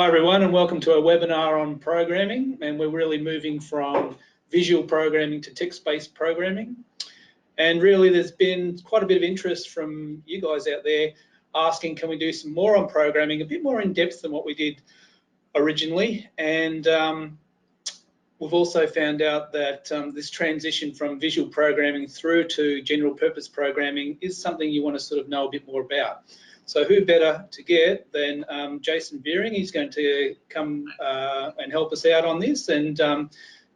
Hi everyone, and welcome to a webinar on programming, and we're really moving from visual programming to text-based programming. And really there's been quite a bit of interest from you guys out there asking, can we do some more on programming, a bit more in depth than what we did originally. And we've also found out that this transition from visual programming through to general purpose programming is something you want to sort of know a bit more about. So who better to get than Jason Vearing? He's going to come and help us out on this. And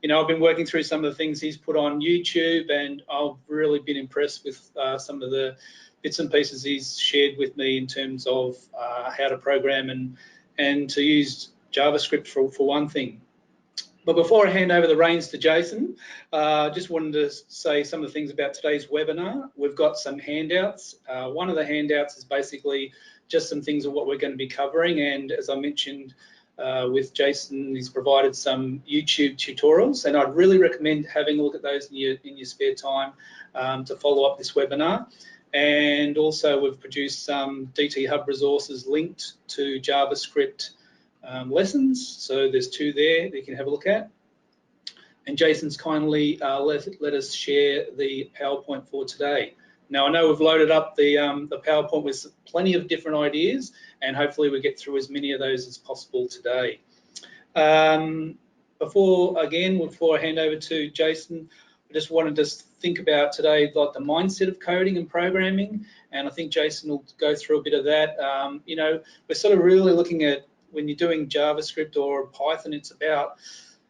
you know, I've been working through some of the things he's put on YouTube, and I've really been impressed with some of the bits and pieces he's shared with me in terms of how to program and to use JavaScript for one thing. But before I hand over the reins to Jason, just wanted to say some of the things about today's webinar. We've got some handouts. One of the handouts is basically just some things of what we're going to be covering. And as I mentioned with Jason, he's provided some YouTube tutorials, and I'd really recommend having a look at those in your spare time to follow up this webinar. And also we've produced some DT Hub resources linked to JavaScript lessons, so there's two there that you can have a look at. And Jason's kindly let us share the PowerPoint for today. Now I know we've loaded up the PowerPoint with plenty of different ideas, and hopefully we get through as many of those as possible today. Before I hand over to Jason, I just wanted to think about today like the mindset of coding and programming, and I think Jason will go through a bit of that. You know, we're sort of really looking at when you're doing JavaScript or Python, it's about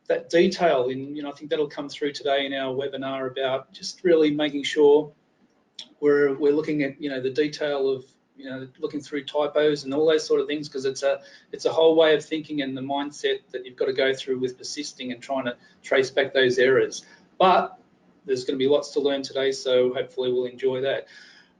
that detail. And you know, I think that'll come through today in our webinar about just really making sure we're looking at, you know, the detail of, you know, looking through typos and all those sort of things, because it's a whole way of thinking and the mindset that you've got to go through with persisting and trying to trace back those errors. But there's going to be lots to learn today, so hopefully we'll enjoy that.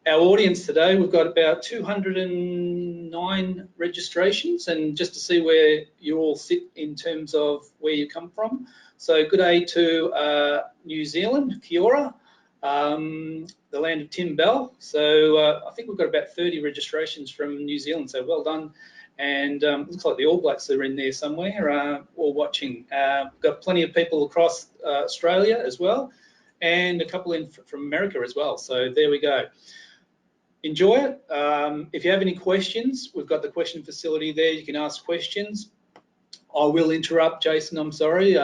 Our audience today, we've got about 209 registrations, and just to see where you all sit in terms of where you come from. So good day to New Zealand, kia ora, the land of Tim Bell. So I think we've got about 30 registrations from New Zealand, so well done. And looks like the All Blacks are in there somewhere, all watching. We've got plenty of people across Australia as well, and a couple in from America as well. So there we go. Enjoy it. If you have any questions, we've got the question facility there. You can ask questions. I will interrupt, Jason, I'm sorry,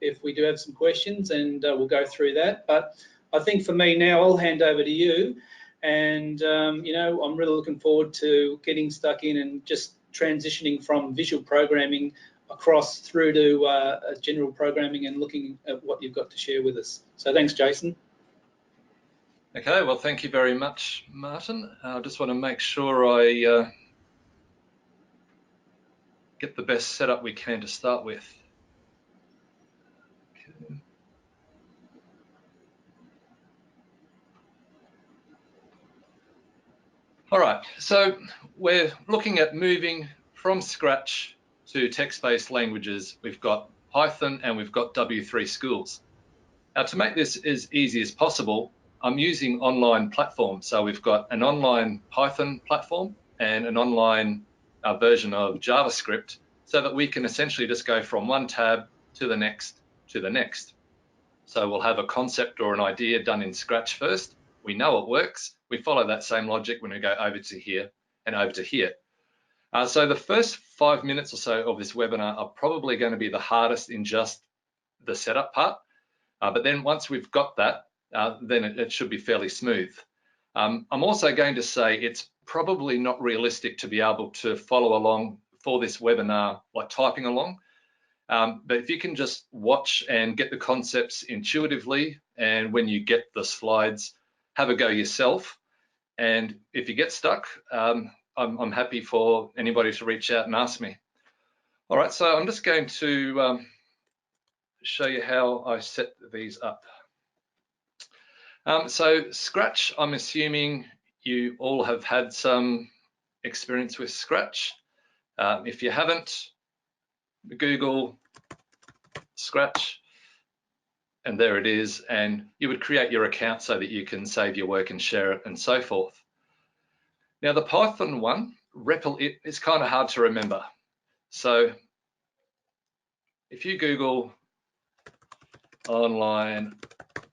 if we do have some questions, and we'll go through that. But I think for me now, I'll hand over to you. And, you know, I'm really looking forward to getting stuck in and just transitioning from visual programming across through to general programming and looking at what you've got to share with us. So thanks, Jason. Okay, well, thank you very much, Martin. I just want to make sure I get the best setup we can to start with. Okay. All right, so we're looking at moving from Scratch to text-based languages. We've got Python and we've got W3 schools. Now, to make this as easy as possible, I'm using online platforms. So we've got an online Python platform and an online version of JavaScript, so that we can essentially just go from one tab to the next to the next. So we'll have a concept or an idea done in Scratch first. We know it works. We follow that same logic when we go over to here and over to here. So the first 5 minutes or so of this webinar are probably going to be the hardest in just the setup part. But then once we've got that, then it should be fairly smooth. I'm also going to say it's probably not realistic to be able to follow along for this webinar like typing along. But if you can just watch and get the concepts intuitively, and when you get the slides, have a go yourself. And if you get stuck, I'm happy for anybody to reach out and ask me. All right, so I'm just going to show you how I set these up. So Scratch, I'm assuming you all have had some experience with Scratch. If you haven't, Google Scratch, and there it is, and you would create your account so that you can save your work and share it and so forth. Now the Python one, REPL, it's kind of hard to remember. So if you Google online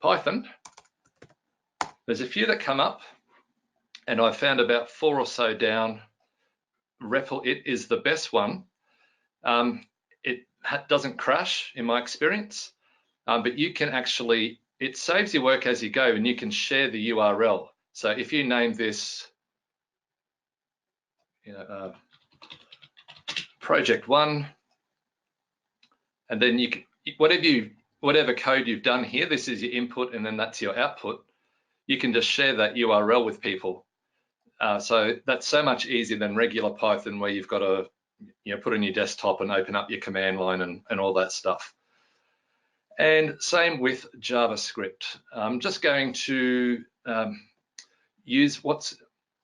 Python, there's a few that come up, and I found about 4 or so down. REPL-IT is the best one. It doesn't crash in my experience, but you can actually, it saves your work as you go, and you can share the URL. So if you name this, project 1, and then you can, whatever code you've done here, this is your input and then that's your output, you can just share that URL with people. So that's so much easier than regular Python, where you've got to put on your desktop and open up your command line and all that stuff. And same with JavaScript. I'm just going to use what's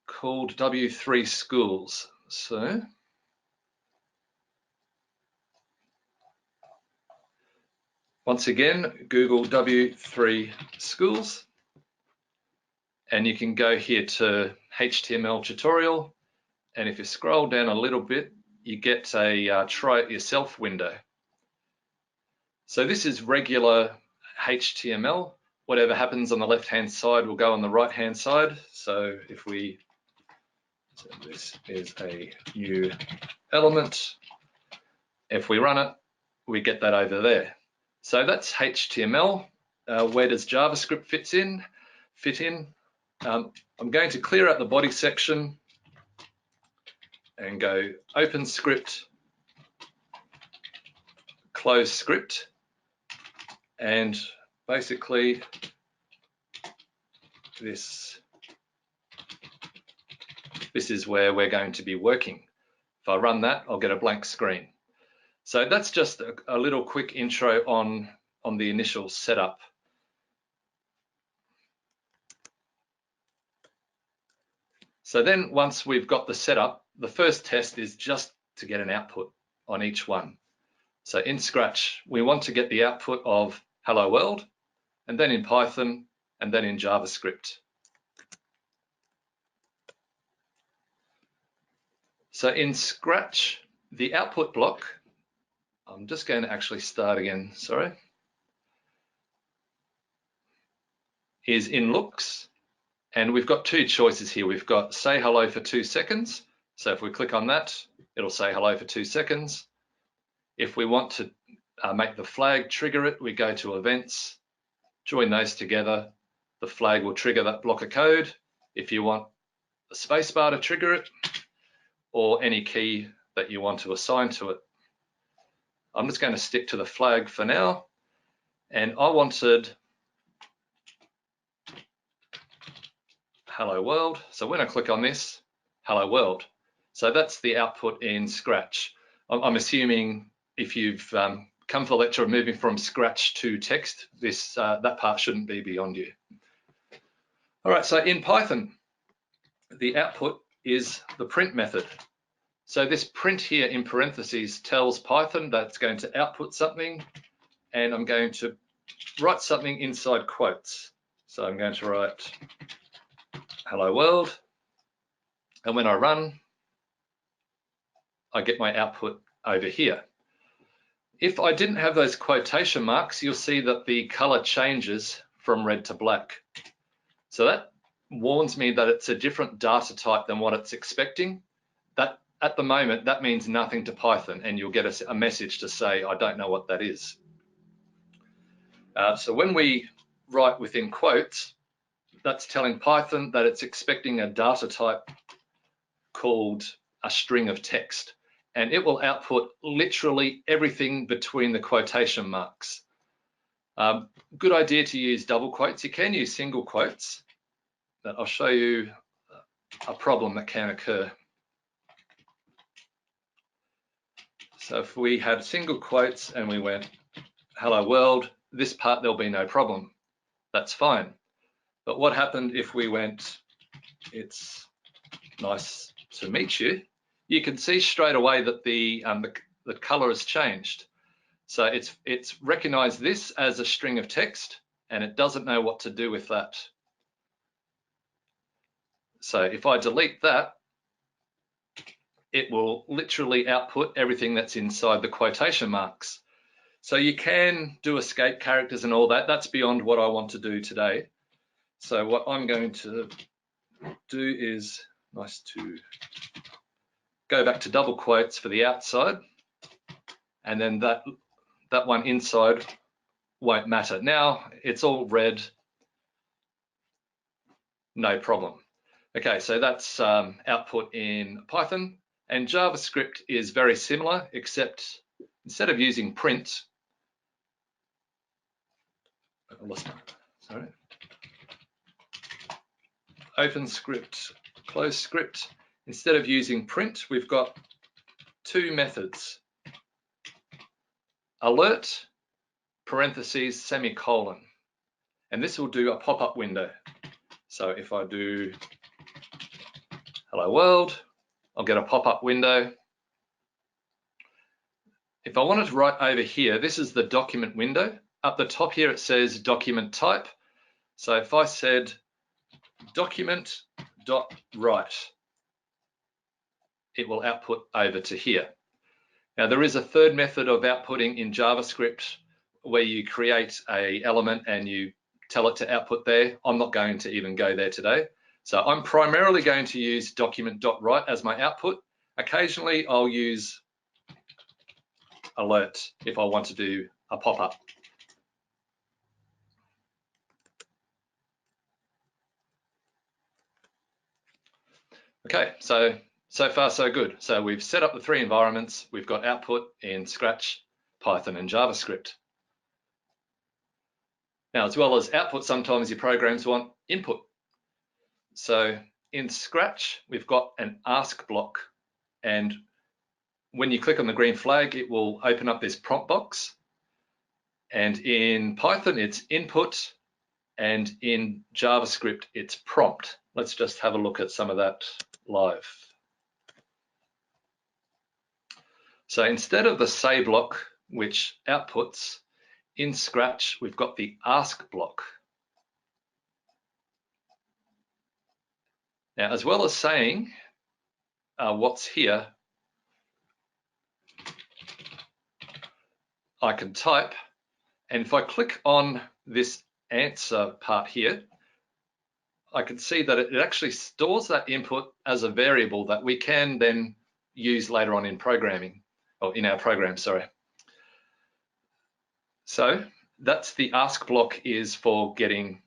called W3 Schools. So once again, Google W3 Schools, and you can go here to HTML tutorial, and if you scroll down a little bit, you get a try it yourself window. So this is regular HTML. Whatever happens on the left-hand side will go on the right-hand side. So if we, so this is a new element. If we run it, we get that over there. So that's HTML. Where does JavaScript fit in? I'm going to clear out the body section and go open script, close script, and basically this is where we're going to be working. If I run that, I'll get a blank screen. So that's just a little quick intro on the initial setup. So then once we've got the setup, the first test is just to get an output on each one. So in Scratch, we want to get the output of hello world, and then in Python, and then in JavaScript. So in Scratch, the output block, I'm just going to actually start again, sorry, is in looks. And we've got two choices here. We've got say hello for 2 seconds. So if we click on that, it'll say hello for 2 seconds. If we want to make the flag trigger it, we go to events, join those together. The flag will trigger that block of code. If you want a spacebar to trigger it, or any key that you want to assign to it. I'm just going to stick to the flag for now. And I wanted hello world. So when I click on this, hello world. So that's the output in Scratch. I'm assuming if you've come for the lecture of moving from Scratch to text, that part shouldn't be beyond you. All right, so in Python, the output is the print method. So this print here in parentheses tells Python that it's going to output something, and I'm going to write something inside quotes. So I'm going to write hello world, and when I run, I get my output over here. If I didn't have those quotation marks, you'll see that the color changes from red to black. So that warns me that it's a different data type than what it's expecting. That at the moment, that means nothing to Python, and you'll get a message to say, I don't know what that is. So when we write within quotes, that's telling Python that it's expecting a data type called a string of text, and it will output literally everything between the quotation marks. Good idea to use double quotes. You can use single quotes, but I'll show you a problem that can occur. So if we had single quotes and we went, hello world, this part, there'll be no problem. That's fine. But what happened if we went, it's nice to meet you? You can see straight away that the color has changed. So it's recognized this as a string of text, and it doesn't know what to do with that. So if I delete that, it will literally output everything that's inside the quotation marks. So you can do escape characters and all that. That's beyond what I want to do today. So what I'm going to do is go back to double quotes for the outside, and then that one inside won't matter. Now it's all red, no problem. Okay, so that's output in Python, and JavaScript is very similar, except instead of using print, open script, close script. Instead of using print, we've got two methods: alert, parentheses, semicolon. And this will do a pop-up window. So if I do hello world, I'll get a pop-up window. If I wanted to write over here, this is the document window. Up the top here, it says document type. So if I said document.write, it will output over to here. Now there is a third method of outputting in JavaScript where you create an element and you tell it to output there. I'm not going to even go there today. So I'm primarily going to use document.write as my output. Occasionally I'll use alert if I want to do a pop-up. Okay, so far so good. So we've set up the three environments. We've got output in Scratch, Python, and JavaScript. Now, as well as output, sometimes your programs want input. So in Scratch, we've got an ask block, and when you click on the green flag, it will open up this prompt box. And in Python, it's input, and in JavaScript, it's prompt. Let's just have a look at some of that live. So instead of the say block, which outputs, in Scratch, we've got the ask block. Now, as well as saying what's here, I can type, and if I click on this answer part here, I can see that it actually stores that input as a variable that we can then use later on in programming, or in our program, sorry. So that's the ask block is for getting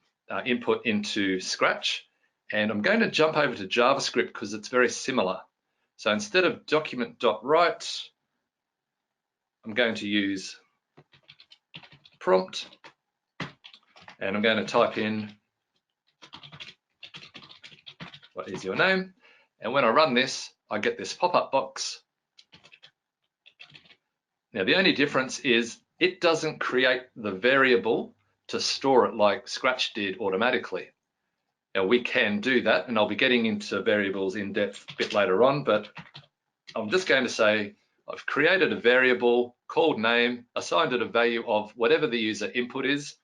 input into Scratch. And I'm going to jump over to JavaScript because it's very similar. So instead of document.write, I'm going to use prompt, and I'm going to type in what is your name, and when I run this, I get this pop-up box. Now the only difference is it doesn't create the variable to store it like Scratch did automatically. Now we can do that, and I'll be getting into variables in depth a bit later on, but I'm just going to say I've created a variable called name, assigned it a value of whatever the user input is,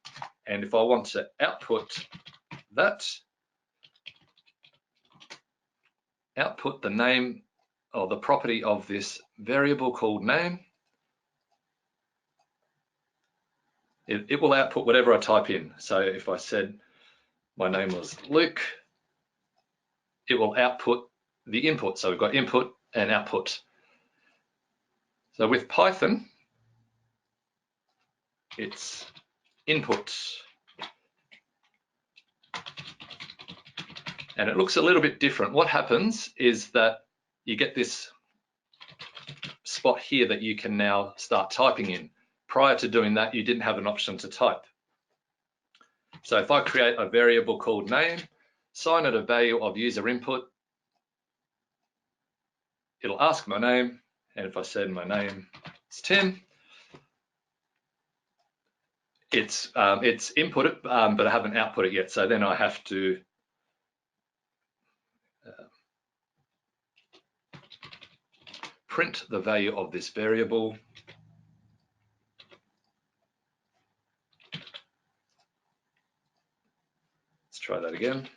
and if I want to output that, output the name or the property of this variable called name, it will output whatever I type in. So if I said my name was Luke, it will output the input. So we've got input and output. So with Python, it's input. And it looks a little bit different. What happens is that you get this spot here that you can now start typing in. Prior to doing that, you didn't have an option to type. So if I create a variable called name, assign it a value of user input, it'll ask my name, and if I said my name is Tim, it's inputted, but I haven't output it yet. So then I have to print the value of this variable. Let's try that again.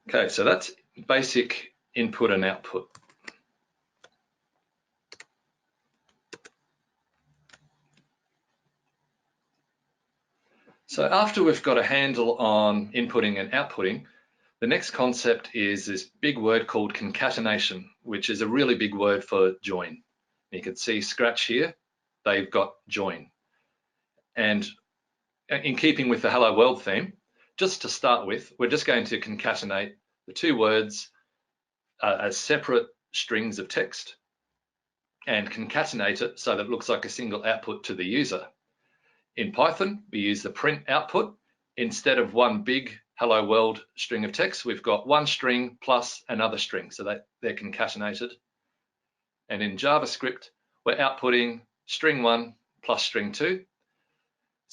Okay, so that's basic input and output. So after we've got a handle on inputting and outputting, the next concept is this big word called concatenation, which is a really big word for join. You can see Scratch here, they've got join. And in keeping with the Hello World theme, just to start with, we're just going to concatenate the two words as separate strings of text and concatenate it so that it looks like a single output to the user. In Python, we use the print output. Instead of one big hello world string of text, we've got one string plus another string, so that they're concatenated. And in JavaScript, we're outputting string 1 plus string 2.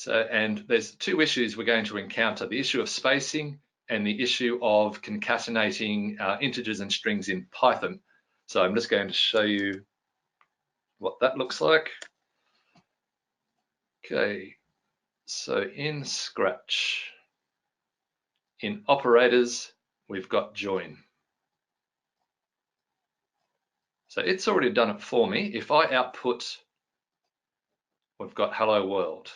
And there's two issues we're going to encounter, the issue of spacing and the issue of concatenating integers and strings in Python. So I'm just going to show you what that looks like. Okay, so in Scratch, in operators, we've got join. So it's already done it for me. If I output, we've got hello world.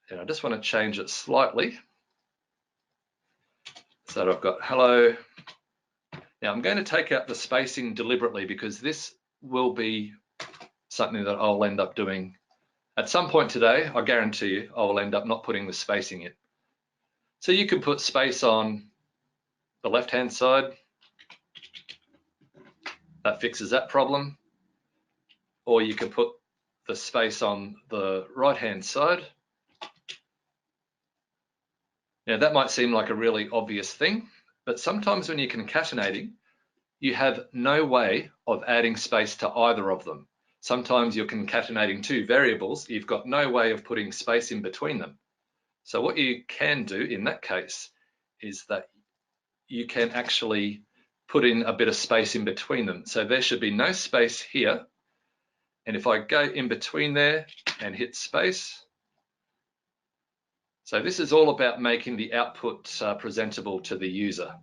And I just want to change it slightly so that I've got hello. Now I'm going to take out the spacing deliberately because this will be something that I'll end up doing at some point today. I guarantee you I will end up not putting the spacing in. So you can put space on the left-hand side. That fixes that problem. Or you can put the space on the right-hand side. Now that might seem like a really obvious thing, but sometimes when you're concatenating, you have no way of adding space to either of them. Sometimes you're concatenating two variables, you've got no way of putting space in between them. So what you can do in that case is that you can actually put in a bit of space in between them. So there should be no space here. And if I go in between there and hit space, so this is all about making the output presentable to the user.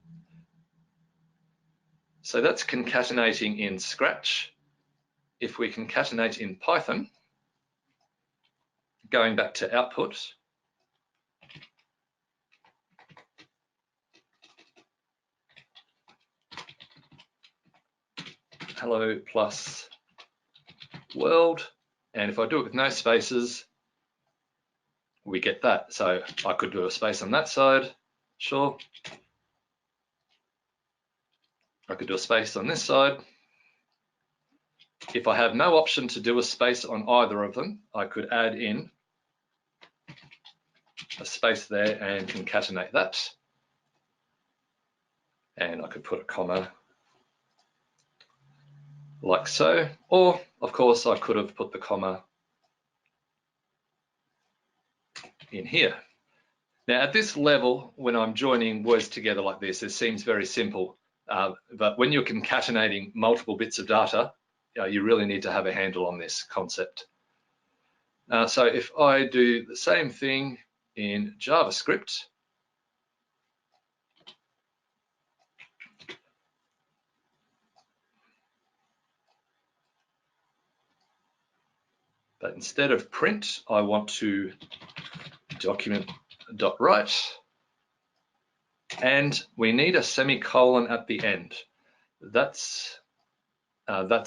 So that's concatenating in Scratch. If we concatenate in Python, going back to output, hello plus world, and if I do it with no spaces, we get that. So I could do a space on that side, sure. I could do a space on this side. If I have no option to do a space on either of them, I could add in a space there and concatenate that. And I could put a comma like so, or of course I could have put the comma in here. Now at this level, when I'm joining words together like this, it seems very simple, but when you're concatenating multiple bits of data, you really need to have a handle on this concept. So if I do the same thing in JavaScript, but instead of print, I want to document.write, and we need a semicolon at the end. That's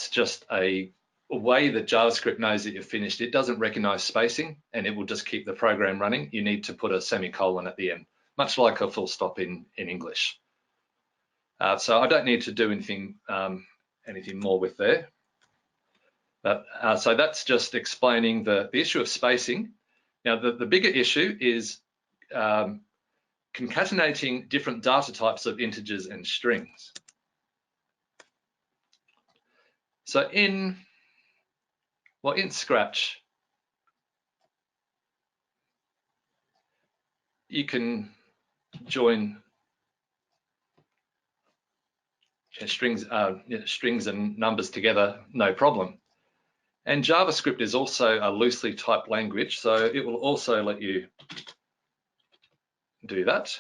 just a way that JavaScript knows that you've finished. It doesn't recognize spacing, and it will just keep the program running. You need to put a semicolon at the end, much like a full stop in English. So I don't need to do anything more with there. But, so that's just explaining the issue of spacing. Now, the bigger issue is concatenating different data types of integers and strings. So in Scratch, you can join strings and numbers together, no problem. And JavaScript is also a loosely typed language, so it will also let you do that.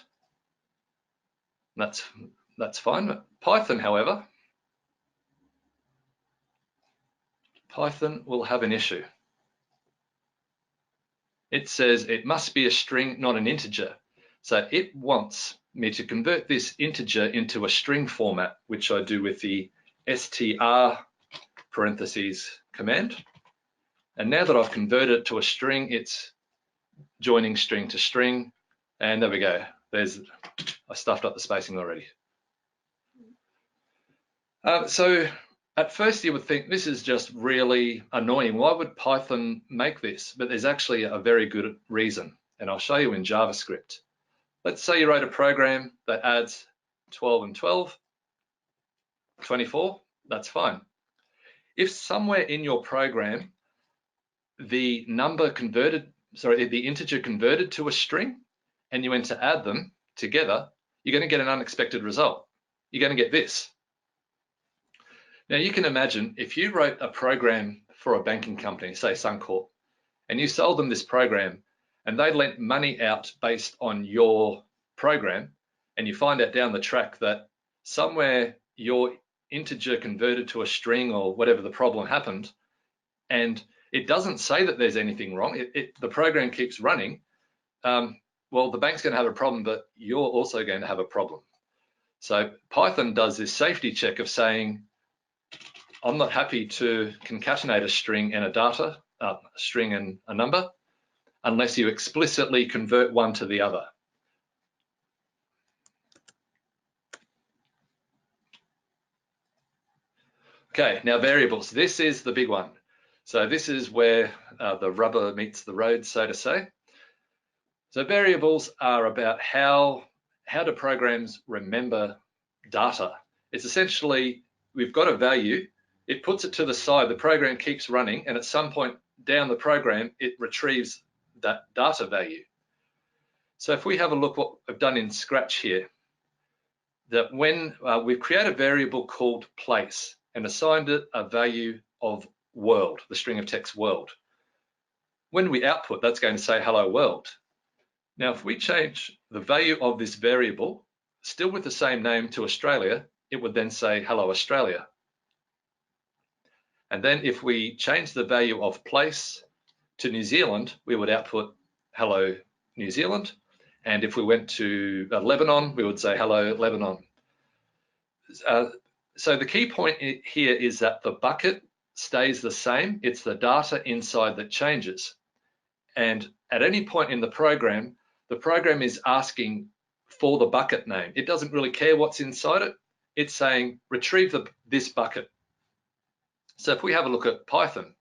That's That's fine. Python, however, Python will have an issue. It says it must be a string, not an integer. So it wants me to convert this integer into a string format, which I do with the str parentheses command. And now that I've converted it to a string, it's joining string to string. And there we go. I stuffed up the spacing already. So at first you would think this is just really annoying. Why would Python make this? But there's actually a very good reason, and I'll show you in JavaScript. Let's say you wrote a program that adds 12 and 12, 24, that's fine. If somewhere in your program the integer converted to a string and you went to add them together, you're going to get an unexpected result. You're going to get this. Now you can imagine if you wrote a program for a banking company, say Suncorp, and you sold them this program and they lent money out based on your program, and you find out down the track that somewhere your integer converted to a string or whatever the problem happened, and it doesn't say that there's anything wrong, the program keeps running, well, the bank's going to have a problem, but you're also going to have a problem. So Python does this safety check of saying, I'm not happy to concatenate a string and a string and a number, unless you explicitly convert one to the other. Okay, now variables. This is the big one. So this is where the rubber meets the road, so to say. So variables are about how do programs remember data. It's essentially, we've got a value, it puts it to the side, the program keeps running, and at some point down the program, it retrieves that data value. So if we have a look what I've done in Scratch here, that when we've created a variable called place and assigned it a value of world, the string of text world. When we output, that's going to say hello world. Now, if we change the value of this variable, still with the same name, to Australia, it would then say hello Australia. And then if we change the value of place to New Zealand, we would output hello New Zealand. And if we went to Lebanon, we would say hello Lebanon. So the key point here is that the bucket stays the same. It's the data inside that changes. And at any point in the program is asking for the bucket name. It doesn't really care what's inside it. It's saying retrieve this bucket. So if we have a look at Python,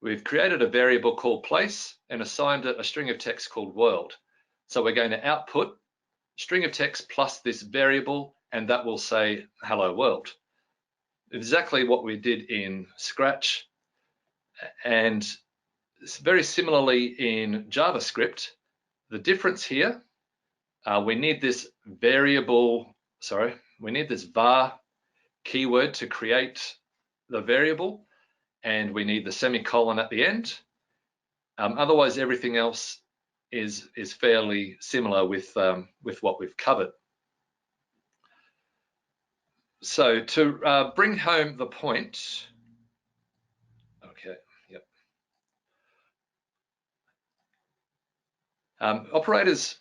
we've created a variable called place and assigned it a string of text called world. So we're going to output string of text plus this variable, and that will say hello world. Exactly what we did in Scratch. And very similarly in JavaScript, the difference here, we need this var keyword to create the variable, and we need the semicolon at the end. Otherwise, everything else is fairly similar with what we've covered. So to bring home the point, okay, yep. Operators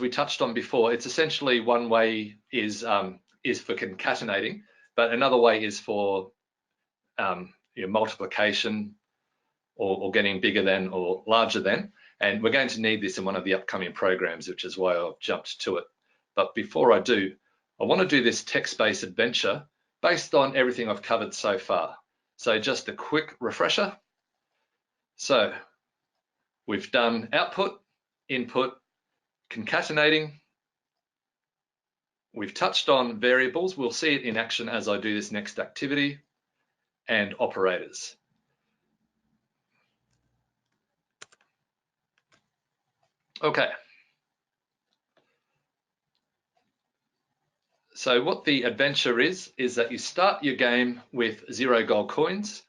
we touched on before. It's essentially one way is for concatenating, but another way is for multiplication or getting bigger than or larger than. And we're going to need this in one of the upcoming programs, which is why I've jumped to it. But before I do, I want to do this text-based adventure based on everything I've covered so far. So just a quick refresher. So we've done output, input, concatenating. We've touched on variables. We'll see it in action as I do this next activity, and operators. Okay. So what the adventure is that you start your game with 0 gold coins,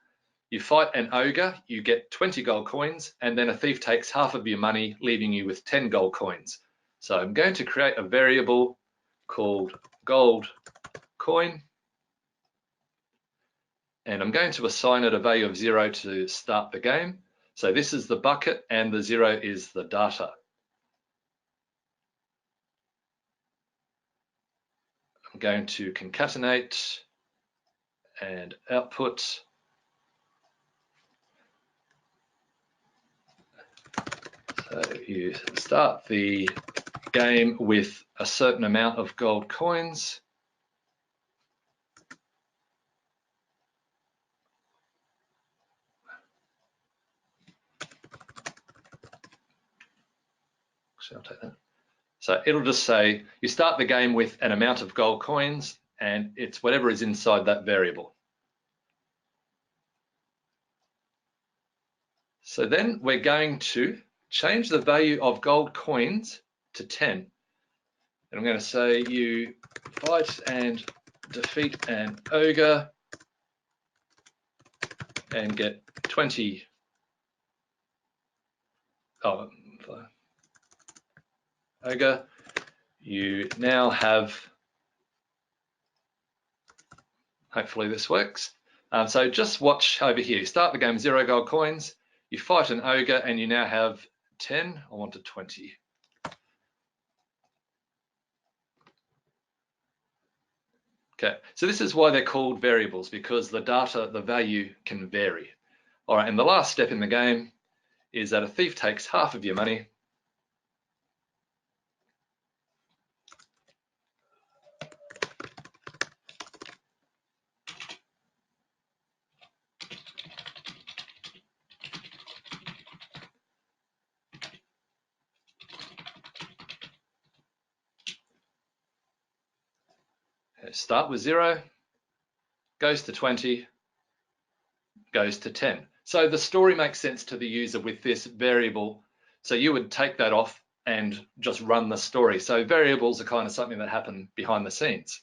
you fight an ogre, you get 20 gold coins, and then a thief takes half of your money, leaving you with 10 gold coins. So I'm going to create a variable called gold coin, and I'm going to assign it a value of 0 to start the game. So this is the bucket and the 0 is the data. I'm going to concatenate and output. So you start the game with a certain amount of gold coins. Actually, I'll take that. So it'll just say you start the game with an amount of gold coins, and it's whatever is inside that variable. So then we're going to change the value of gold coins to 10. And I'm going to say you fight and defeat an ogre and get 20. Ogre. You now have, hopefully this works. So just watch over here. You start the game with 0 gold coins. You fight an ogre and you now have 10. I wanted 20. Okay, so this is why they're called variables, because the data, the value can vary. All right, and the last step in the game is that a thief takes half of your money. Start with 0, goes to 20, goes to 10. So the story makes sense to the user with this variable. So you would take that off and just run the story. So variables are kind of something that happen behind the scenes.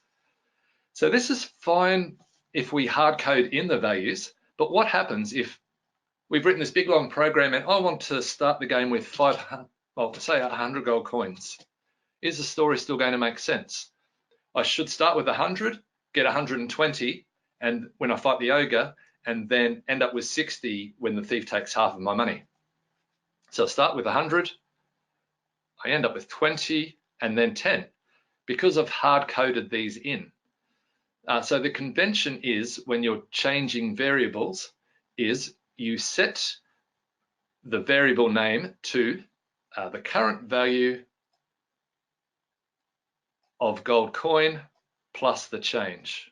So this is fine if we hard code in the values, but what happens if we've written this big long program and I want to start the game with 100 gold coins? Is the story still going to make sense? I should start with 100, get 120, and when I fight the ogre, and then end up with 60 when the thief takes half of my money. So I start with 100, I end up with 20, and then 10, because I've hard-coded these in. So the convention is, when you're changing variables, is you set the variable name to the current value of gold coin plus the change.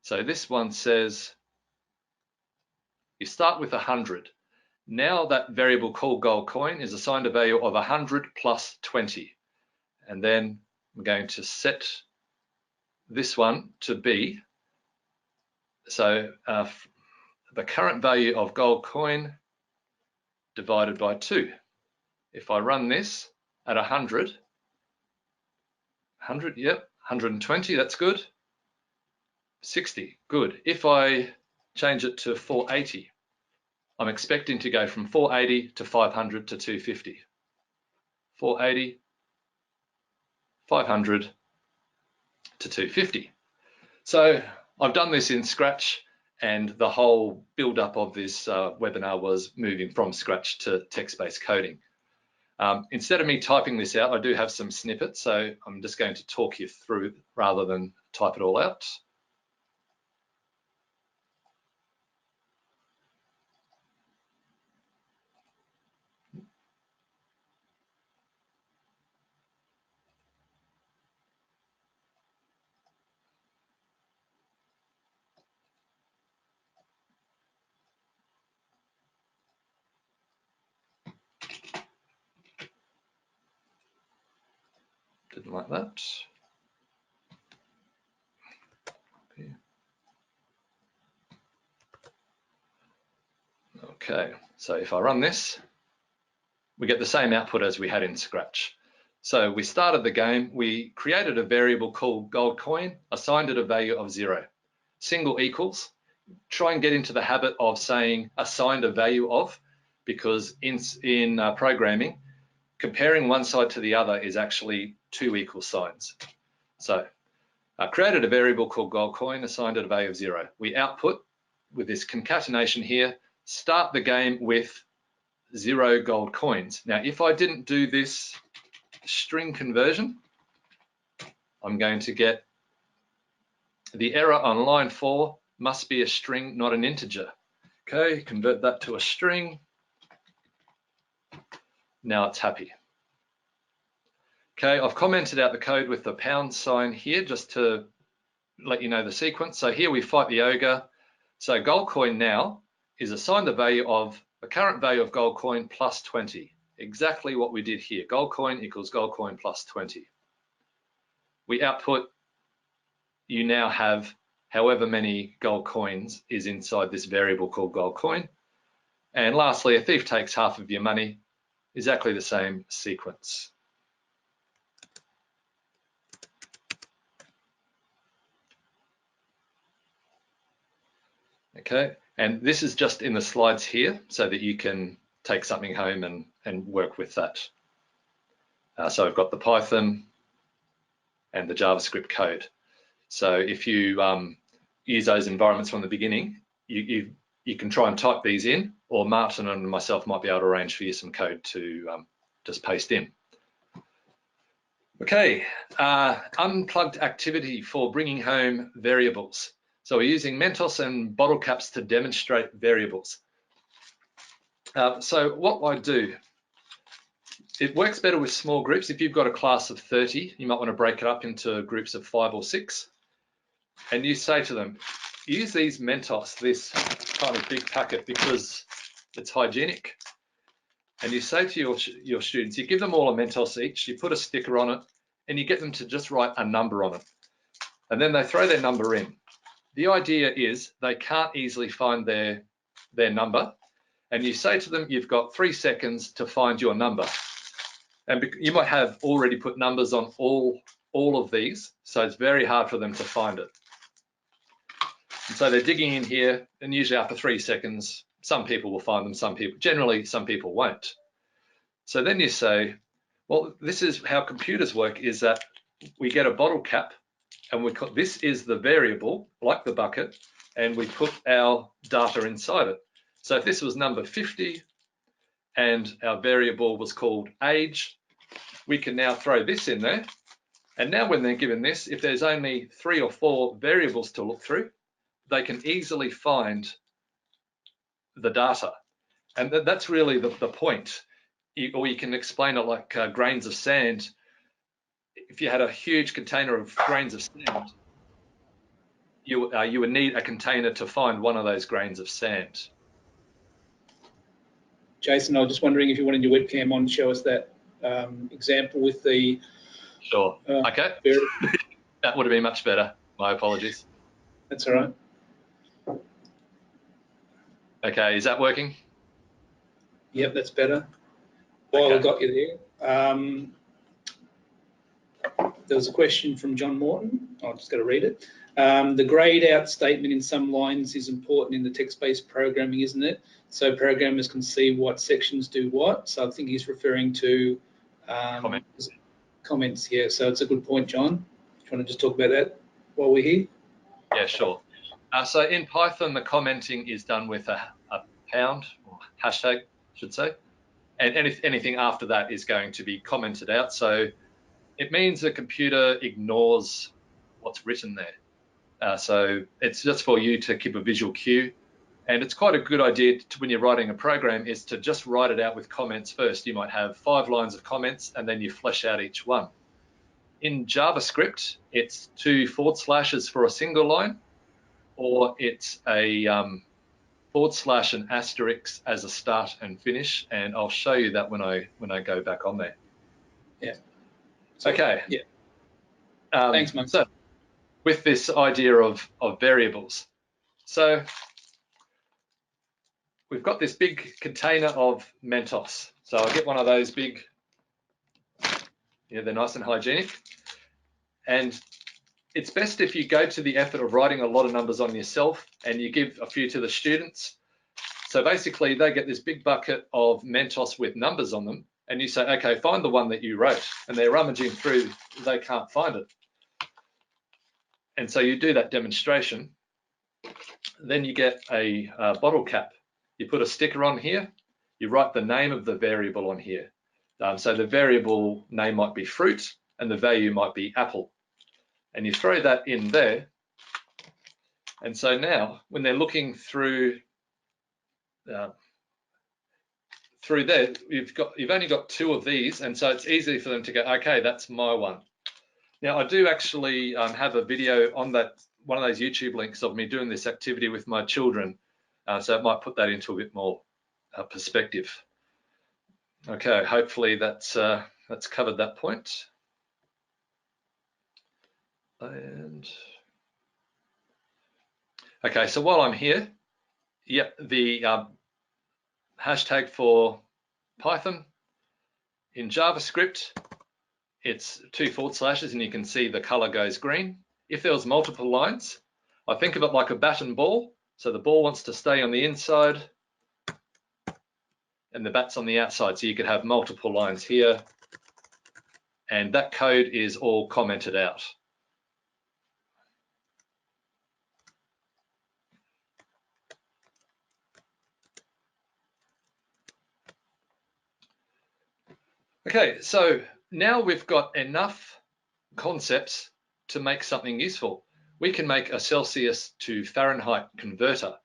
So this one says you start with 100. Now that variable called gold coin is assigned a value of 100 plus 20. And then I'm going to set this one to be, so the current value of gold coin divided by 2. If I run this at 100, yep, 120, that's good. 60, good. If I change it to 480, I'm expecting to go from 480 to 500 to 250. 480, 500 to 250. So I've done this in Scratch, and the whole build-up of this webinar was moving from Scratch to text-based coding. Instead of me typing this out, I do have some snippets, so I'm just going to talk you through rather than type it all out. Didn't like that. Okay, so if I run this, we get the same output as we had in Scratch. So we started the game, we created a variable called gold coin, assigned it a value of 0. Single equals. Try and get into the habit of saying assigned a value of, because in programming, comparing one side to the other is actually two equal signs. So I created a variable called gold coin, assigned it a value of 0. We output with this concatenation here, start the game with 0 gold coins. Now, if I didn't do this string conversion, I'm going to get the error on line 4 must be a string, not an integer. Okay, convert that to a string. Now it's happy. Okay, I've commented out the code with the pound sign here just to let you know the sequence. So here we fight the ogre. So gold coin now is assigned the value of the current value of gold coin plus 20. Exactly what we did here. Gold coin equals gold coin plus 20. We output, you now have however many gold coins is inside this variable called gold coin. And lastly, a thief takes half of your money, exactly the same sequence. Okay, and this is just in the slides here so that you can take something home and work with that. So I've got the Python and the JavaScript code. So if you use those environments from the beginning, you can try and type these in, or Martin and myself might be able to arrange for you some code to just paste in. Okay, unplugged activity for bringing home variables. So we're using Mentos and bottle caps to demonstrate variables. So what I do, it works better with small groups. If you've got a class of 30, you might want to break it up into groups of 5 or 6. And you say to them, use these Mentos, this kind of big packet, because it's hygienic. And you say to your students, you give them all a Mentos each, you put a sticker on it, and you get them to just write a number on it. And then they throw their number in. The idea is they can't easily find their number. And you say to them, you've got 3 seconds to find your number. And you might have already put numbers on all of these, so it's very hard for them to find it. And so they're digging in here, and usually after 3 seconds, some people will find them, generally some people won't. So then you say, well, this is how computers work, is that we get a bottle cap, and this is the variable, like the bucket, and we put our data inside it. So if this was number 50, and our variable was called age, we can now throw this in there. And now when they're given this, if there's only 3 or 4 variables to look through, they can easily find the data. And that's really the point. Or you can explain it like grains of sand. If you had a huge container of grains of sand, you would need a container to find one of those grains of sand. Jason, I was just wondering if you wanted your webcam on to show us that example with the... Sure, okay. That would have been much better. My apologies. That's all right. Okay, is that working? Yep, that's better. While I got you there, there was a question from John Morton. I'm just going to read it. The grayed out statement in some lines is important in the text-based programming, isn't it? So programmers can see what sections do what. So I think he's referring to comments here. So it's a good point, John. Do you want to just talk about that while we're here? Yeah, sure. So in Python, the commenting is done with a pound, or hashtag, I should say. And anything after that is going to be commented out. So it means the computer ignores what's written there. So it's just for you to keep a visual cue. And it's quite a good idea when you're writing a program is to just write it out with comments first. You might have 5 lines of comments and then you flesh out each one. In JavaScript, it's 2 forward slashes for a single line, or it's a forward slash and asterisk as a start and finish. And I'll show you that when I go back on there. Yeah. So, okay. Yeah. Thanks, Mike. So with this idea of variables, so we've got this big container of Mentos. So I'll get one of those big, they're nice and hygienic. And it's best if you go to the effort of writing a lot of numbers on yourself and you give a few to the students. So basically they get this big bucket of Mentos with numbers on them, and you say, okay, find the one that you wrote, and they're rummaging through, they can't find it. And so you do that demonstration. Then you get a bottle cap. You put a sticker on here, you write the name of the variable on here. So the variable name might be fruit and the value might be apple. And you throw that in there. And so now when they're looking through there, you've only got 2 of these, and so it's easy for them to go, okay, that's my one. Now I do actually have a video on that, one of those YouTube links of me doing this activity with my children, so it might put that into a bit more perspective. Okay, hopefully that's covered that point. And okay, so while I'm here, yep, the hashtag for Python in JavaScript, it's 2 forward slashes, and you can see the color goes green. If there was multiple lines, I think of it like a bat and ball. So the ball wants to stay on the inside and the bat's on the outside. So you could have multiple lines here, and that code is all commented out. Okay, so now we've got enough concepts to make something useful. We can make a Celsius to Fahrenheit converter.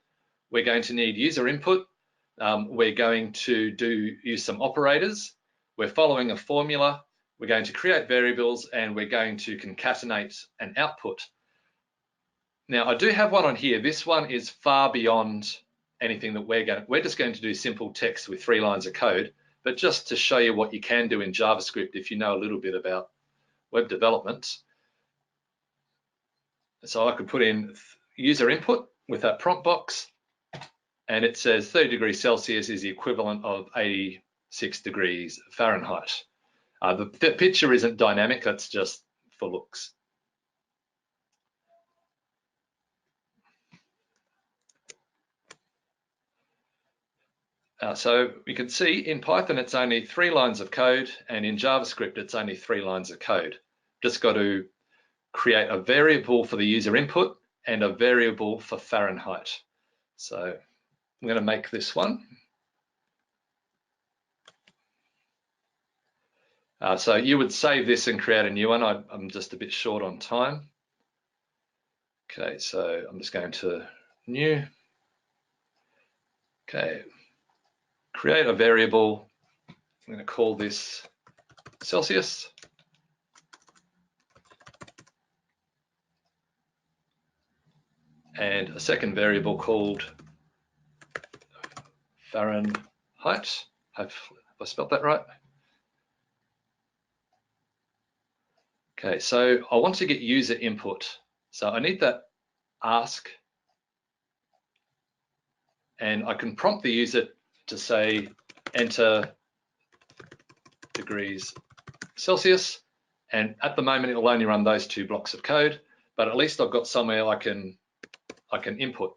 We're going to need user input. We're going to use some operators. We're following a formula. We're going to create variables, and we're going to concatenate an output. Now, I do have one on here. This one is far beyond anything that we're just going to do simple text with 3 lines of code, but just to show you what you can do in JavaScript if you know a little bit about web development. So I could put in user input with that prompt box, and it says 30 degrees Celsius is the equivalent of 86 degrees Fahrenheit. The picture isn't dynamic, that's just for looks. So we can see in Python it's only 3 lines of code, and in JavaScript it's only 3 lines of code. Just got to create a variable for the user input and a variable for Fahrenheit. So I'm going to make this one. So you would save this and create a new one. I'm just a bit short on time. Okay, so I'm just going to new. Okay, create a variable. I'm going to call this Celsius. And a second variable called Fahrenheit. Have I spelled that right? Okay, so I want to get user input. So I need that ask, and I can prompt the user to say enter degrees Celsius, and at the moment it will only run those 2 blocks of code, but at least I've got somewhere I can input.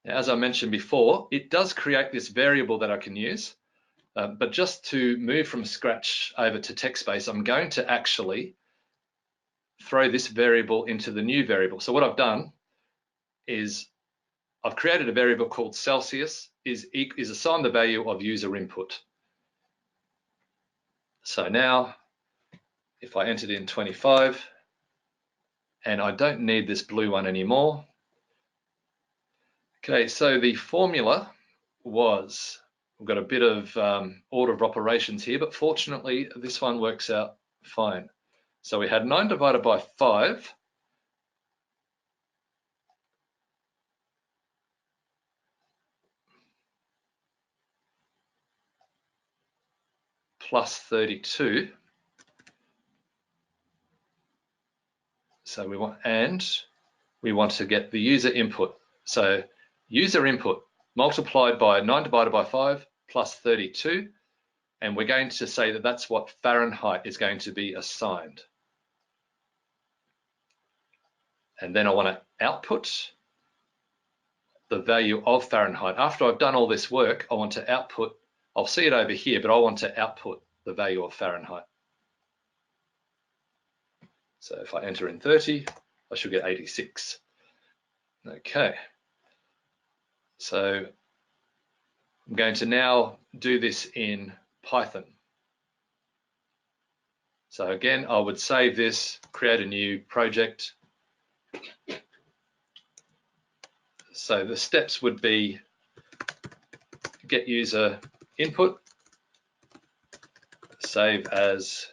Now, as I mentioned before, it does create this variable that I can use, but just to move from Scratch over to TextBase, I'm going to actually throw this variable into the new variable. So what I've done is I've created a variable called Celsius is assigned the value of user input. So now if I entered in 25, and I don't need this blue one anymore. Okay, so the formula was, we've got a bit of order of operations here, but fortunately this one works out fine. So we had 9 divided by 5 plus 32. So we want to get the user input. So user input multiplied by 9 divided by 5 plus 32, and we're going to say that that's what Fahrenheit is going to be assigned. And then I want to output the value of Fahrenheit. After I've done all this work, I want to output, I'll see it over here, but I want to output the value of Fahrenheit. So if I enter in 30, I should get 86. Okay. So I'm going to now do this in Python. So again, I would save this, create a new project. So the steps would be get user input, save as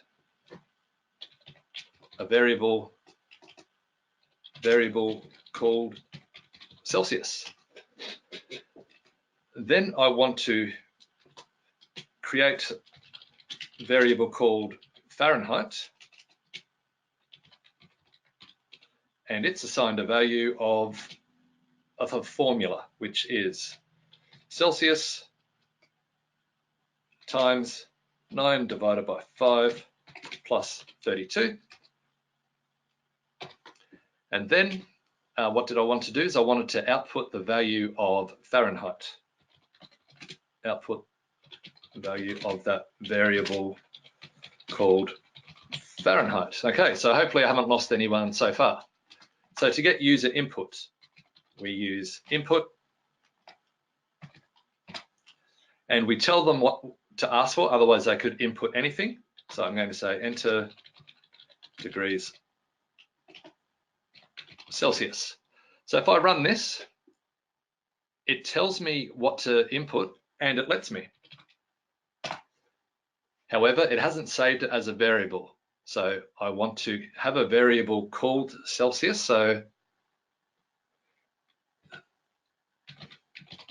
a variable called Celsius. Then I want to create a variable called Fahrenheit, and it's assigned a value of a formula, which is Celsius times 9 divided by 5 plus 32. And then what did I want to do is I wanted to output the value of Fahrenheit. Output the value of that variable called Fahrenheit. Okay, so hopefully I haven't lost anyone so far. So to get user input, we use input and we tell them what to ask for, otherwise they could input anything. So I'm going to say enter degrees Celsius. So if I run this, it tells me what to input and it lets me. However, it hasn't saved it as a variable. So I want to have a variable called Celsius. So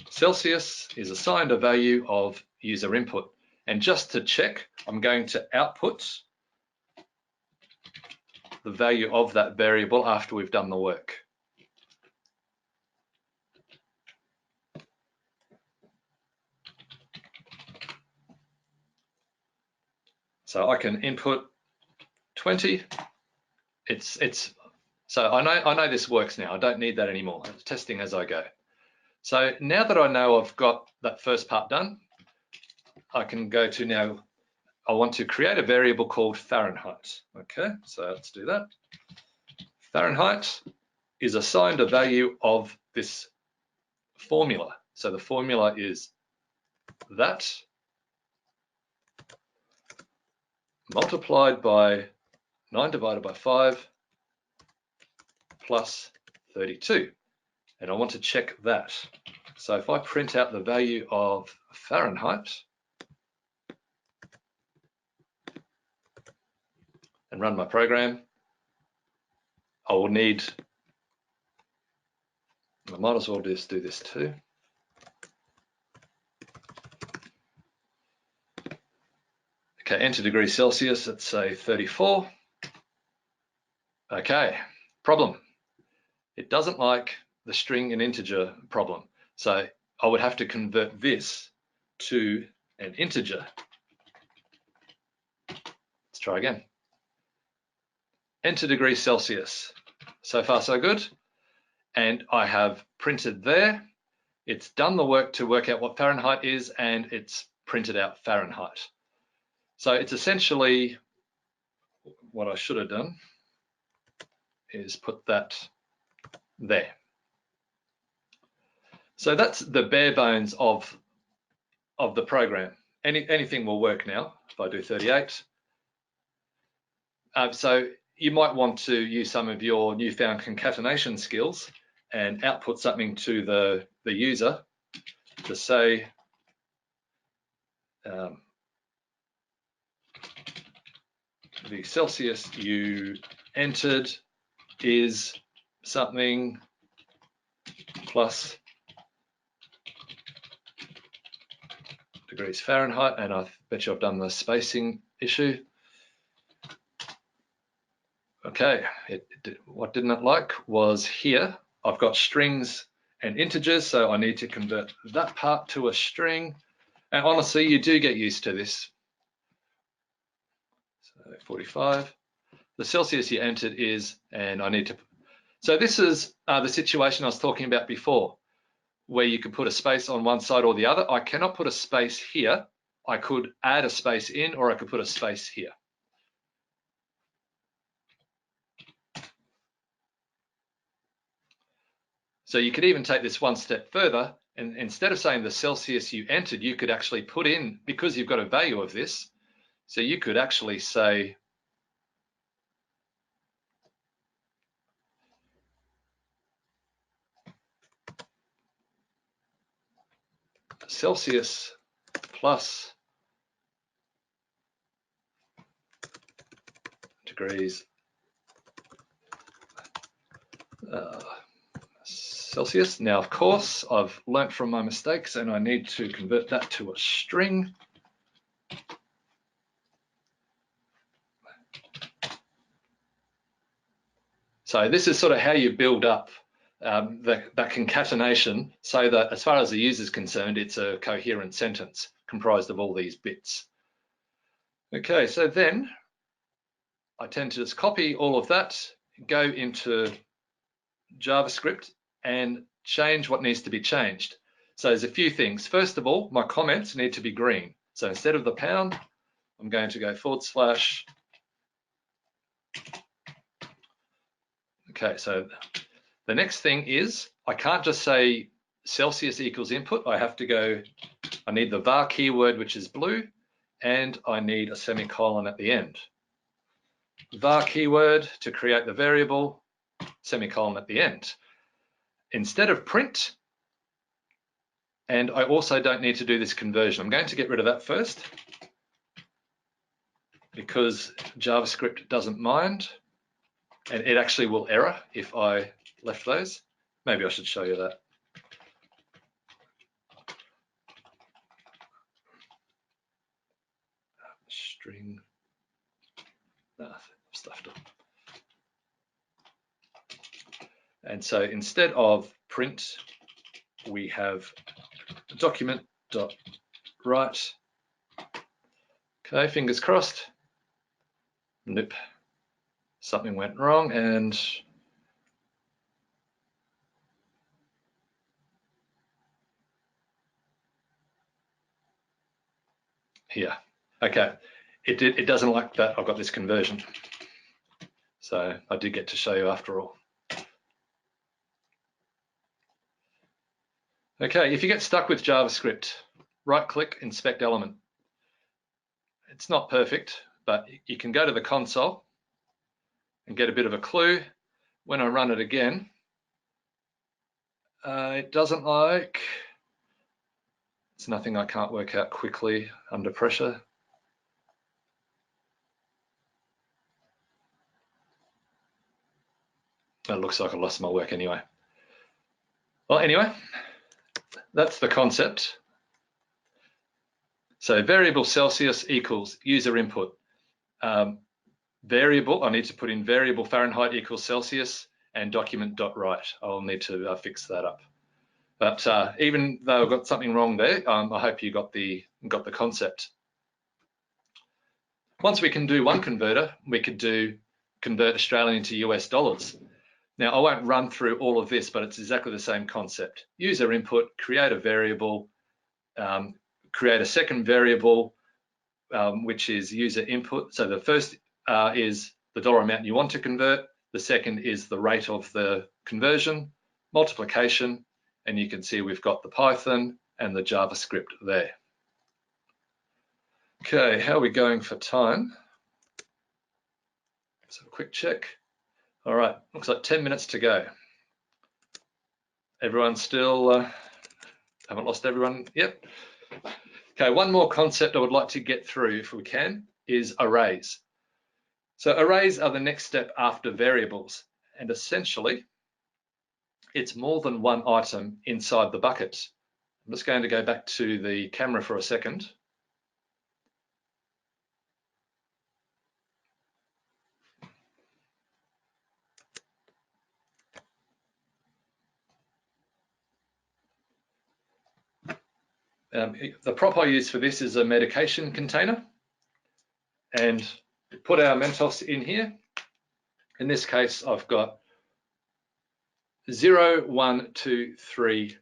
Celsius is assigned a value of user input. And just to check, I'm going to output the value of that variable after we've done the work. So I can input 20. So I know this works now. I don't need that anymore. I'm testing as I go. So now that I know I've got that first part done, I can go to now, I want to create a variable called Fahrenheit. Okay, so let's do that. Fahrenheit is assigned a value of this formula. So the formula is that multiplied by 9 divided by 5 plus 32. And I want to check that. So if I print out the value of Fahrenheit and run my program, I will need, I might as well just do this too. Okay, enter degrees Celsius, let's say 34. Okay, problem. It doesn't like the string and integer problem. So I would have to convert this to an integer. Let's try again. Enter degrees Celsius. So far so good. And I have printed there. It's done the work to work out what Fahrenheit is and it's printed out Fahrenheit. So it's essentially what I should have done is put that there. So that's the bare bones of the program. Anything will work now if I do 38. So you might want to use some of your newfound concatenation skills and output something to the user to say the Celsius you entered is something plus degrees Fahrenheit, and I bet you I've done the spacing issue. Okay, what didn't it like was here, I've got strings and integers, so I need to convert that part to a string. And honestly, you do get used to this. So 45. The Celsius you entered is, and I need to, so this is the situation I was talking about before. where you could put a space on one side or the other. I cannot put a space here. I could add a space in, or I could put a space here. So you could even take this one step further, and instead of saying the Celsius you entered, you could actually put in, because you've got a value of this, so you could actually say Celsius plus degrees Celsius. Now, of course, I've learnt from my mistakes and I need to convert that to a string. So this is sort of how you build up that concatenation so that as far as the user is concerned, it's a coherent sentence comprised of all these bits. Okay, so then I tend to just copy all of that, go into JavaScript and change what needs to be changed. So there's a few things. First of all, my comments need to be green. So instead of the pound, I'm going to go /. Okay, so the next thing is I can't just say Celsius equals input. I have to go, I need the var keyword, which is blue, and I need a semicolon at the end. Var keyword to create the variable, semicolon at the end. Instead of print, and I also don't need to do this conversion. I'm going to get rid of that first because JavaScript doesn't mind, and it actually will error if I left those. Maybe I should show you that. String, stuffed up. And so instead of print, we have document.write. Okay, fingers crossed. Nope, something went wrong, and here. Okay, it doesn't like that I've got this conversion. So I did get to show you after all. Okay, if you get stuck with JavaScript, right-click, inspect element. It's not perfect, but you can go to the console and get a bit of a clue. When I run it again, it doesn't like, it's nothing I can't work out quickly under pressure. It looks like I lost my work anyway. Well, anyway, that's the concept. So variable Celsius equals user input. Variable, I need to put in variable Fahrenheit equals Celsius and document.write. I'll need to fix that up. But even though I've got something wrong there, I hope you got the concept. Once we can do one converter, we could convert Australian into US dollars. Now, I won't run through all of this, but it's exactly the same concept. User input, create a variable, create a second variable, which is user input. So the first is the dollar amount you want to convert. The second is the rate of the conversion, multiplication, and you can see we've got the Python and the JavaScript there. Okay, how are we going for time? Let's have a quick check. All right, looks like 10 minutes to go. Everyone still, haven't lost everyone? Yep. Okay, one more concept I would like to get through, if we can, is arrays. So arrays are the next step after variables, and essentially, it's more than one item inside the bucket. I'm just going to go back to the camera for a second. The prop I use for this is a medication container, and put our Mentos in here. In this case, I've got 0, 1, 2, 3,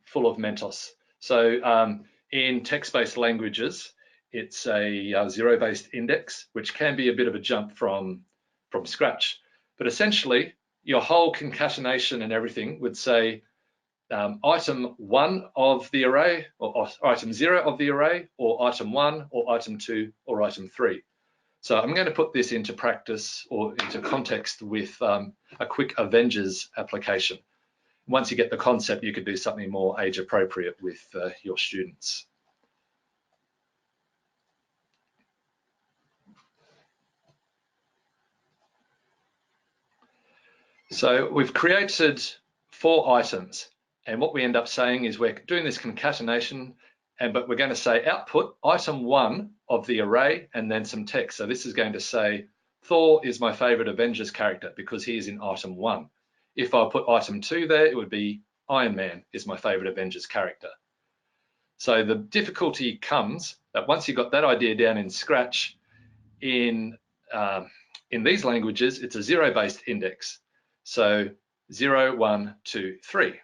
full of Mentos. So in text-based languages, it's a zero-based index, which can be a bit of a jump from Scratch. But essentially, your whole concatenation and everything would say item 1 of the array, or item 0 of the array, or item 1, or item 2, or item 3. So I'm going to put this into practice or into context with a quick Avengers application. Once you get the concept, you could do something more age appropriate with your students. So we've created 4 items, and what we end up saying is we're doing this concatenation, but we're going to say output item 1 of the array and then some text. So this is going to say Thor is my favorite Avengers character because he is in item 1. If I put item 2 there, it would be Iron Man is my favorite Avengers character. So the difficulty comes that once you've got that idea down in Scratch, in these languages, it's a zero-based index. So 0, 1, 2, 3.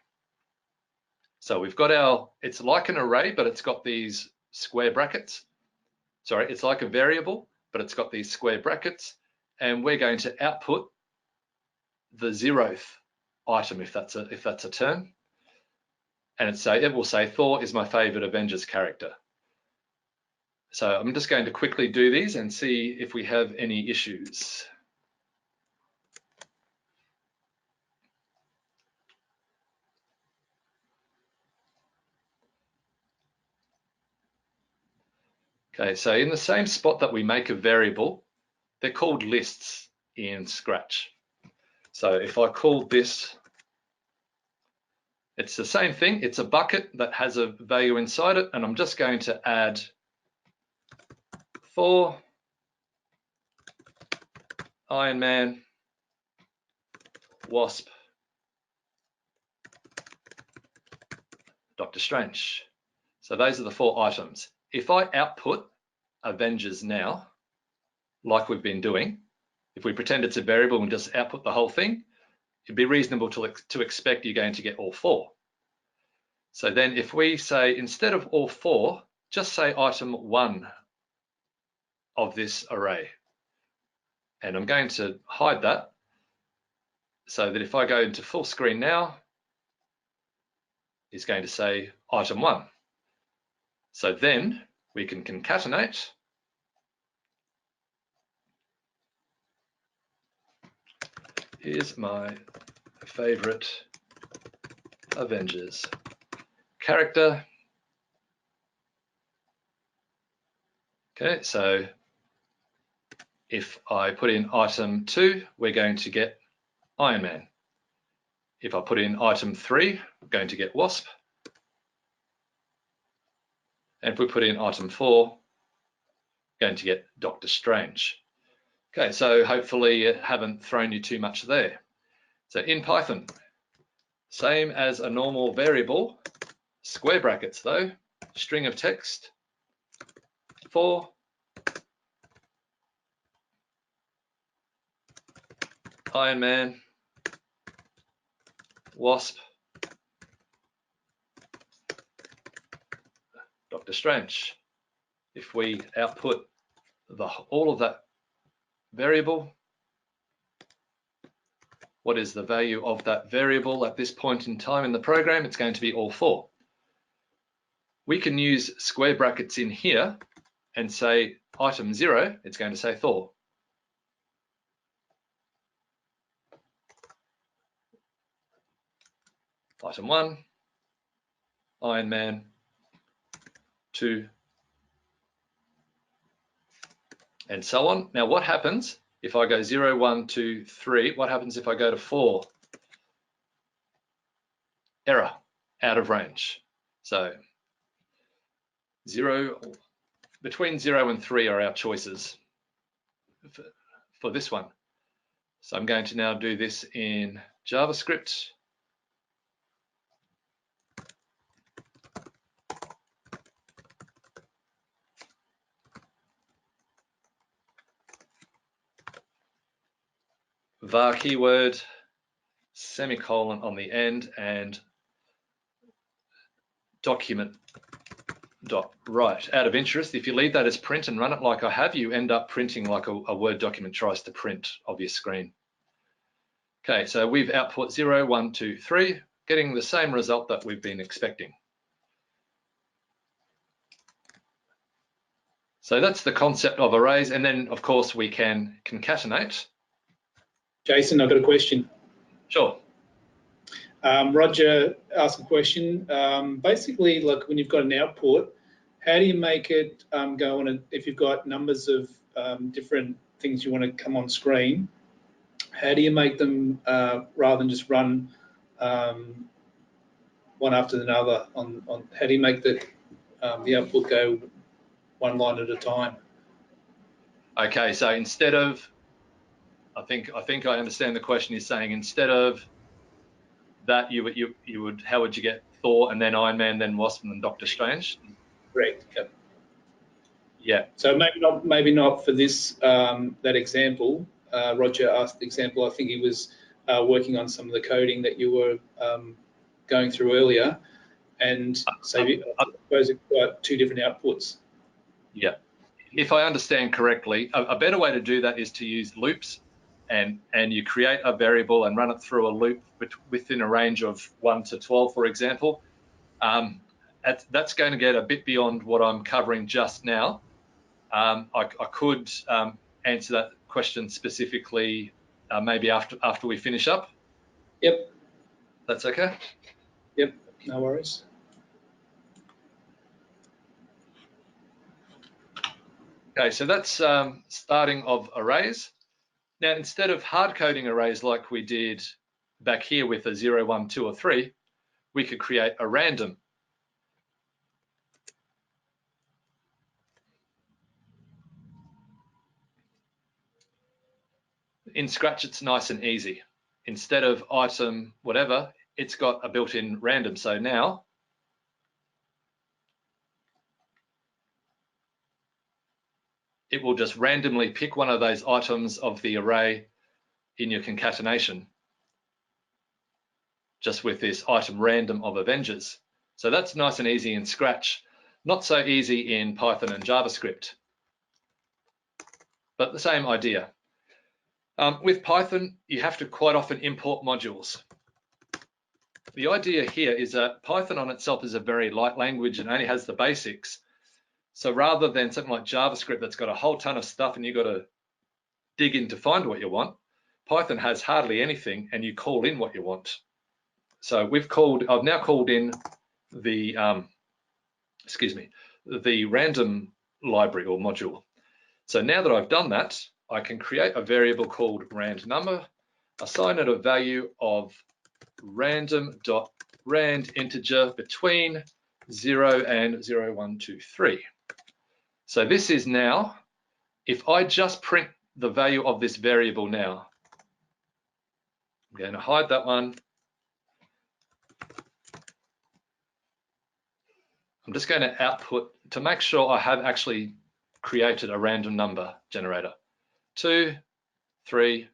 So we've got it's like an array, but it's got these square brackets. Sorry, it's like a variable, but it's got these square brackets, and we're going to output the 0th item if that's a term, and it will say Thor is my favorite Avengers character. So I'm just going to quickly do these and see if we have any issues. Okay, so in the same spot that we make a variable, they're called lists in Scratch. So if I call this, it's the same thing. It's a bucket that has a value inside it, and I'm just going to add Thor, Iron Man, Wasp, Doctor Strange. So those are the 4 items. If I output Avengers now, like we've been doing, if we pretend it's a variable and just output the whole thing, it'd be reasonable to expect you're going to get all 4. So then if we say, instead of all 4, just say item 1 of this array. And I'm going to hide that so that if I go into full screen now, it's going to say item 1. So then we can concatenate. Here's my favorite Avengers character. Okay, so if I put in item 2, we're going to get Iron Man. If I put in item 3, we're going to get Wasp. And if we put in item 4, we're going to get Doctor Strange. Okay, so hopefully I haven't thrown you too much there. So in Python, same as a normal variable, square brackets though, string of text, for Iron Man, Wasp, Doctor Strange. If we output all of that variable, what is the value of that variable at this point in time in the program? It's going to be all 4. We can use square brackets in here and say item 0, it's going to say Thor. Item 1, Iron Man, 2, and so on. Now what happens if I go 0, 1, 2, 3? What happens if I go to 4? Error, out of range. So between 0 and 3 are our choices for this one. So I'm going to now do this in JavaScript. var keyword, semicolon on the end, and document dot write. Out of interest, if you leave that as print and run it like I have, you end up printing like a Word document tries to print of your screen. Okay, so we've output 0, 1, 2, 3, getting the same result that we've been expecting. So that's the concept of arrays, and then of course we can concatenate. Jason, I've got a question. Sure. Roger asked a question. Basically, like when you've got an output, how do you make it go on? If you've got numbers of different things you want to come on screen, how do you make them rather than just run one after another? How do you make the output go one line at a time? Okay, so instead of, I think I understand the question is saying instead of that you would how would you get Thor and then Iron Man, then Wasp and then Doctor Strange? Correct. Yep. Yeah. So maybe not for this that example. Roger asked the example. I think he was working on some of the coding that you were going through earlier, and so I suppose it's got two different outputs. Yeah. If I understand correctly, a better way to do that is to use loops. And you create a variable and run it through a loop within a range of 1 to 12, for example. That's going to get a bit beyond what I'm covering just now. I could answer that question specifically maybe after we finish up. Yep. That's okay? Yep, no worries. Okay, so that's starting of arrays. Now, instead of hard coding arrays like we did back here with a 0, 1, 2, or 3, we could create a random. In Scratch, it's nice and easy. Instead of item whatever, it's got a built-in random. So now, it will just randomly pick one of those items of the array in your concatenation, just with this item random of Avengers. So that's nice and easy in Scratch. Not so easy in Python and JavaScript, but the same idea. With Python, you have to quite often import modules. The idea here is that Python on itself is a very light language and only has the basics. So rather than something like JavaScript that's got a whole ton of stuff and you've got to dig in to find what you want, Python has hardly anything and you call in what you want. So I've now called in the, the random library or module. So now that I've done that, I can create a variable called rand number, assign it a value of random.rand integer between 0 and 0, 1, 2, 3. So this is now, if I just print the value of this variable now, I'm going to hide that one. I'm just going to output to make sure I have actually created a random number generator. 2, 3,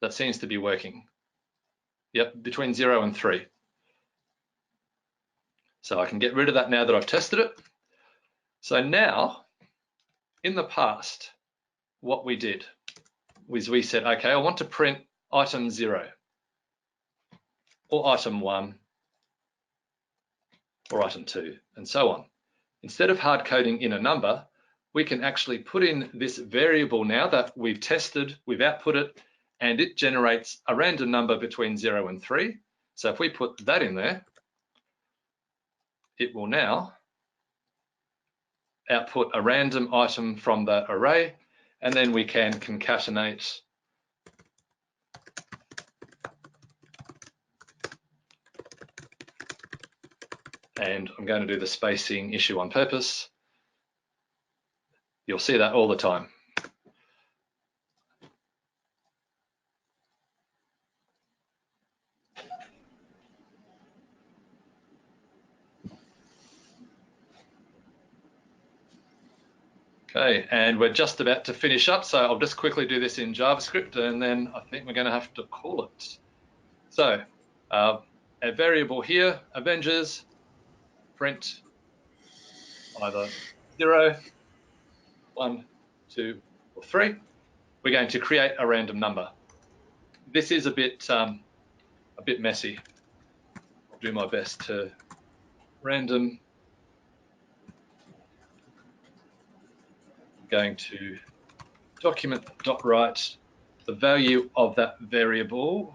that seems to be working. Yep, between 0 and 3. So I can get rid of that now that I've tested it. So now, in the past, what we did was we said, okay, I want to print item 0 or item 1 or item 2 and so on. Instead of hard coding in a number, we can actually put in this variable now that we've tested, we've output it, and it generates a random number between 0 and 3. So if we put that in there, it will now output a random item from that array, and then we can concatenate and I'm going to do the spacing issue on purpose. You'll see that all the time. Okay, and we're just about to finish up, so I'll just quickly do this in JavaScript and then I think we're going to have to call it. So a variable here, Avengers, print either 0, 1, 2, or 3. We're going to create a random number. This is a bit messy. I'll do my best to random. I'm going to document.write the value of that variable,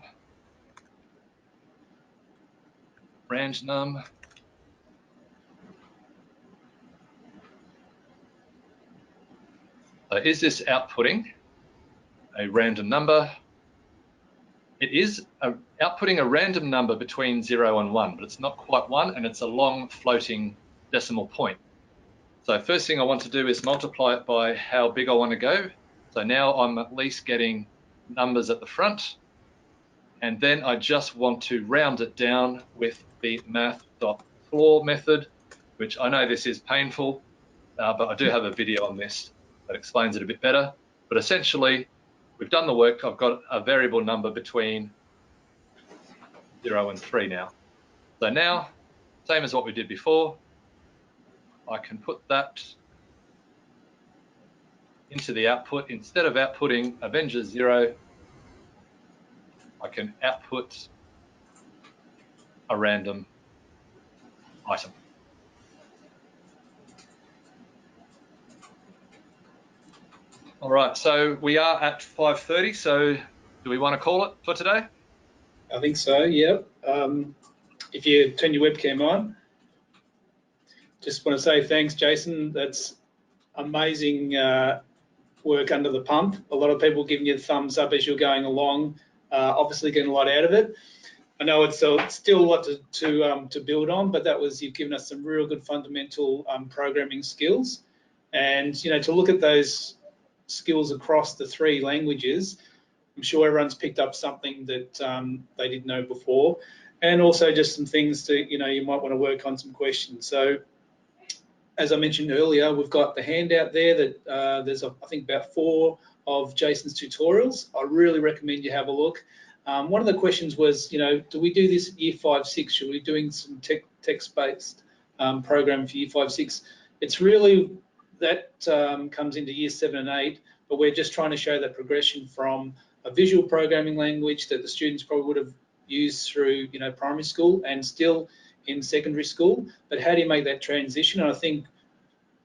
randnum. So is this outputting a random number? It is outputting a random number between 0 and 1, but it's not quite 1, and it's a long floating decimal point. So first thing I want to do is multiply it by how big I want to go. So now I'm at least getting numbers at the front, and then I just want to round it down with the math.floor method, which I know this is painful, but I do have a video on this that explains it a bit better. But essentially, we've done the work. I've got a variable number between 0 and 3 now. So now, same as what we did before, I can put that into the output. Instead of outputting Avengers 0, I can output a random item. All right, so we are at 5:30, so do we want to call it for today? I think so, yep. If you turn your webcam on, just want to say thanks, Jason. That's amazing work under the pump. A lot of people giving you the thumbs up as you're going along, obviously getting a lot out of it. I know it's still a lot to build on, but you've given us some real good fundamental programming skills. And, to look at those skills across the 3 languages, I'm sure everyone's picked up something that they didn't know before, and also just some things to, you might want to work on some questions. So, as I mentioned earlier, we've got the handout there that there's, I think, about 4 of Jason's tutorials. I really recommend you have a look. One of the questions was, do we do this at year 5, 6? Should we be doing some text-based program for year 5, 6? It's really, that comes into year 7 and 8, but we're just trying to show that progression from a visual programming language that the students probably would have used through, primary school and still in secondary school, but how do you make that transition? And I think,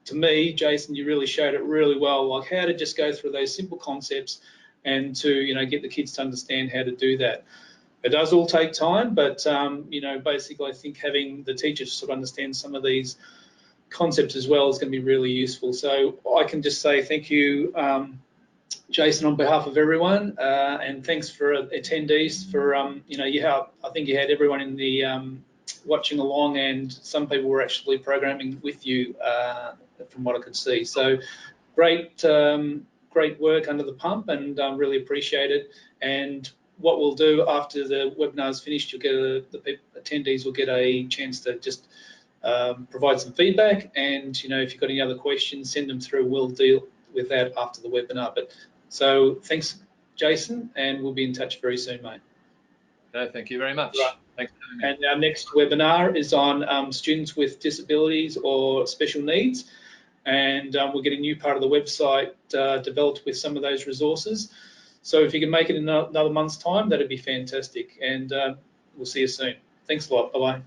to me, Jason, you really showed it really well, like how to just go through those simple concepts and to, get the kids to understand how to do that. It does all take time, but, basically I think having the teachers sort of understand some of these concepts as well is going to be really useful. So I can just say thank you, Jason, on behalf of everyone, and thanks for attendees for, I think you had everyone in the watching along, and some people were actually programming with you from what I could see. So great work under the pump, and really appreciate it. And what we'll do after the webinar is finished, you'll get the attendees will get a chance to just provide some feedback, and if you've got any other questions, send them through. We'll deal with that after the webinar. But so thanks, Jason, and we'll be in touch very soon, mate. Okay, thank you very much. Right. Thanks. And our next webinar is on students with disabilities or special needs, and we're getting a new part of the website developed with some of those resources. So if you can make it in another month's time, that'd be fantastic, and we'll see you soon. Thanks a lot. Bye-bye.